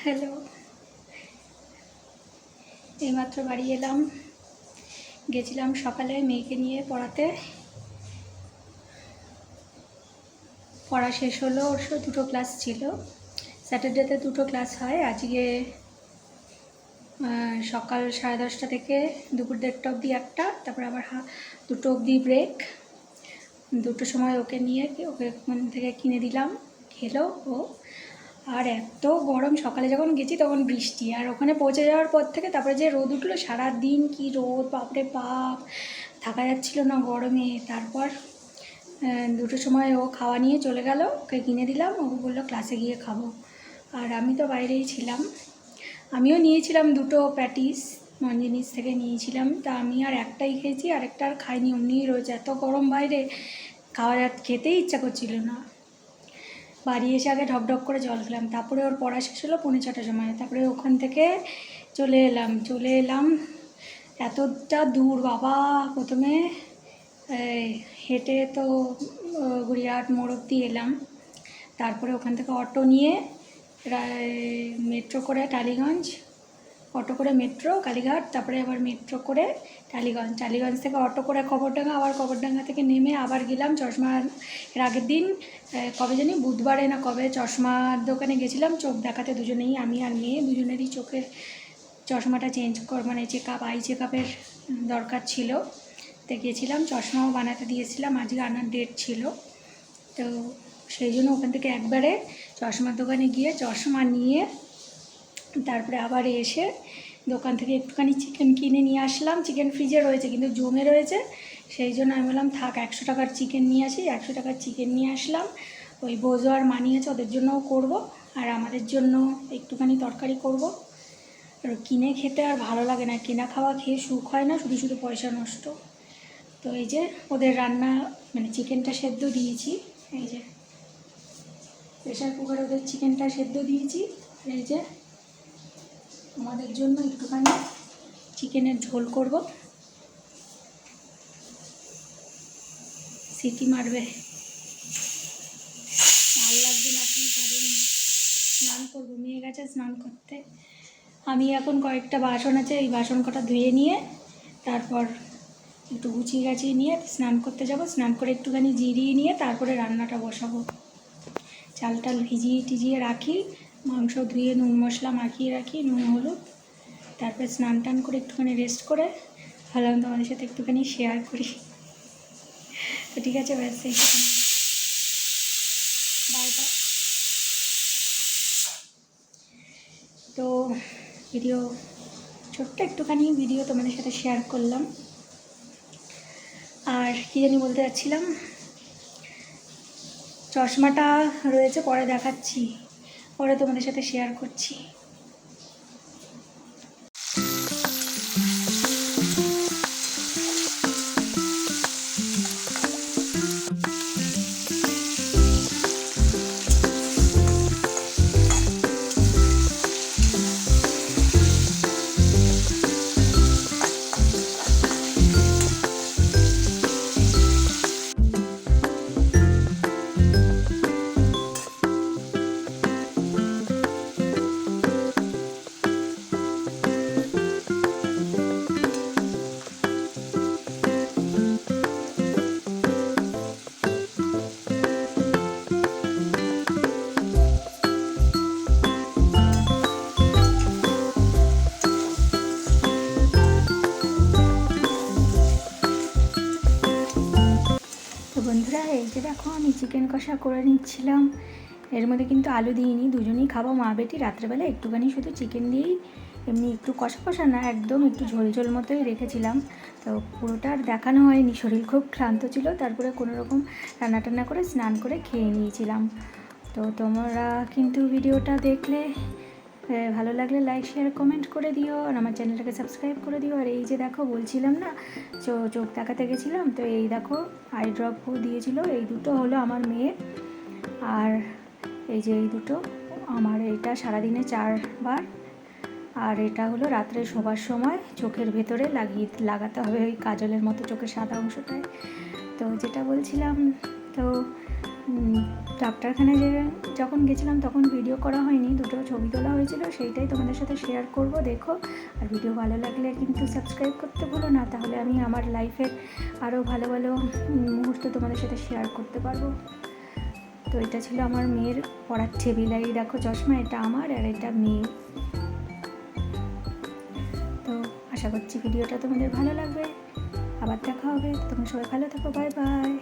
Hello, এইমাত্র বাড়ি এলাম। গেছিলাম সকালে মেয়েকে নিয়ে পড়াতে। পড়া শেষ হলো, ওর দুটো ক্লাস ছিল। স্যাটারডেতে দুটো ক্লাস হয়। আজকে সকাল 10:30 থেকে দুপুর 1:30 অবধি একটা, তারপর আবার 2টো অবধি ব্রেক। 2টোর সময় ওকে ওখান থেকে কিনে দিলাম, খেলো ও। আর এত গরম, সকালে যখন গেছি তখন বৃষ্টি, আর ওখানে পৌঁছে যাওয়ার পর থেকে তারপরে যে রোদ উঠলো, সারাদিন কি রোদ, বাপরে বাপ, থাকা যাচ্ছিল না গরমে। তারপর 2টোর সময় ও খাওয়া নিয়ে চলে গেল, ওকে কিনে দিলাম, ও বললো ক্লাসে গিয়ে খাবো। আর আমি তো বাইরেই ছিলাম। আমিও নিয়েছিলাম 2টো প্যাটিস, মঞ্জিনিস থেকে নিয়েছিলাম। তা আমি আর একটাই খেয়েছি, আরেকটা আর খাইনি, অমনিই রয়েছে। এত গরম বাইরে, খেতেই ইচ্ছা করছিল না। বাড়ি এসে আগে ঢকঢক করে জল খেলাম, তারপরে ওর পড়া শেষ হলো 6:45 সময়। তারপরে ওখান থেকে চলে এলাম এতটা দূর বাবা। প্রথমে হেঁটে তো গড়িয়াহাট মোড় অবধি এলাম, তারপরে ওখান থেকে অটো নিয়ে মেট্রো করে টালিগঞ্জ, অটো করে মেট্রো কালীঘাট, তারপরে আবার মেট্রো করে টালিগঞ্জ থেকে অটো করে কবরডাঙ্গা, আবার কবরডাঙ্গা থেকে নেমে আবার গেলাম চশমা। এর আগের দিন কবে জানি বুধবারে না কবে চশমার দোকানে গেছিলাম চোখ দেখাতে, দুজনেই, আমি আর মেয়ে দুজনেরই চোখের চশমাটা চেঞ্জ মানে আই চেকআপের দরকার ছিল। তো গেছিলাম, চশমাও বানাতে দিয়েছিলাম, আজকে আনার ডেট ছিল। তো সেই জন্য ওখান থেকে একবারে চশমার দোকানে গিয়ে চশমা নিয়ে তারপরে আবার এসে দোকান থেকে একটুখানি চিকেন কিনে নিয়ে আসলাম। চিকেন ফ্রিজে রয়েছে কিন্তু জমে রয়েছে, সেই জন্য আমি বললাম থাক 100 টাকার চিকেন নিয়ে আসি। 100 টাকার চিকেন নিয়ে আসলাম। ওই বোঝো আর মানি আছে, ওদের জন্যও করব, আর আমাদের জন্য একটুখানি তরকারি করব। আর কিনে খেতে আর ভালো লাগে না, কেনা খাওয়া খেয়ে সুখ হয় না, শুধু শুধু পয়সা নষ্ট। তো এই যে ওদের রান্না, মানে চিকেনটা সেদ্ধ দিয়েছি, এই যে প্রেশার কুকারে ওদের চিকেনটা সেদ্ধ দিয়েছি। এই যে আমাদের জন্য একটুখানি চিকেনের ঝোল করব, সিটি মারবে, ভালো লাগবে না। কি করুন, স্নান করবো, মেয়ে গেছে স্নান করতে। আমি এখন কয়েকটা বাসন আছে, এই বাসন কটা ধুয়ে নিয়ে তারপর একটু গুছিয়ে নিয়ে স্নান করতে যাব। স্নান করে একটুখানি জিরিয়ে নিয়ে তারপরে রান্নাটা বসাবো। চালটা ভিজিয়ে রাখি, মাংস ধুয়ে নুন মশলা মাখিয়ে রাখি, নুন হলুদ। তারপরে স্নান টান করে একটুখানি রেস্ট করে ভাবলাম তোমাদের সাথে একটুখানি শেয়ার করি। তো ঠিক আছে, ব্যাস এইটুখানি, বাই বাই। তো ভিডিও, ছোট্ট একটুখানি ভিডিও তোমাদের সাথে শেয়ার করলাম। আর কী জানি বলতে যাচ্ছিলাম, চশমাটা রয়েছে, পরে দেখাচ্ছি, পরে তোমাদের সাথে শেয়ার করছি। বন্ধুরা, এই যে দেখো আমি চিকেন কষা করে নিচ্ছিলাম। এর মধ্যে কিন্তু আলু দিইনি, দুজনেই খাবো মা বেটি। রাত্রেবেলা একটুখানি শুধু চিকেন দিয়েই এমনি একটু কষা কষা না, একদম একটু ঝোল ঝোল মতোই রেখেছিলাম। তো পুরোটা আর দেখানো হয়নি, শরীর খুব ক্লান্ত ছিল। তারপরে কোনো রকম রান্না টান্না করে স্নান করে খেয়ে নিয়েছিলাম। তো তোমরা কিন্তু ভিডিওটা দেখলে ভালো লাগলে লাইক শেয়ার কমেন্ট করে দিও, আর আমার চ্যানেলটাকে সাবস্ক্রাইব করে দিও। আর এই যে দেখো বলছিলাম না চোখ দেখাতে গেছিলাম, তো এই দেখো আই ড্রপ দিয়েছিল, এই দুটো হলো আমার মেয়ের। আর এই যে এই দুটো আমার, এইটা সারাদিনে 4বার, আর এটা হলো রাত্রে শোবার সময় চোখের ভেতরে লাগাতে হবে, ওই কাজলের মতো চোখের সাদা অংশটায়। তো যেটা বলছিলাম, তো ডাক্তারখানায় যখন গেছিলাম তখন ভিডিও করা হয়নি, দুটো ছবি তোলা হয়েছিল, সেইটাই তোমাদের সাথে শেয়ার করব, দেখো। আর ভিডিও ভালো লাগলে কিন্তু সাবস্ক্রাইব করতে ভুলো না, তাহলে আমি আমার লাইফের আরও ভালো ভালো মুহূর্ত তোমাদের সাথে শেয়ার করতে পারবো। তো এটা ছিল আমার মেয়ের পড়ার টেবিল, আর এই দেখো চশমা, এটা আমার আর এটা মেয়ে। তো আশা করছি ভিডিওটা তোমাদের ভালো লাগবে, আবার দেখা হবে। তোমরা সবাই ভালো থাকো, বাই বাই।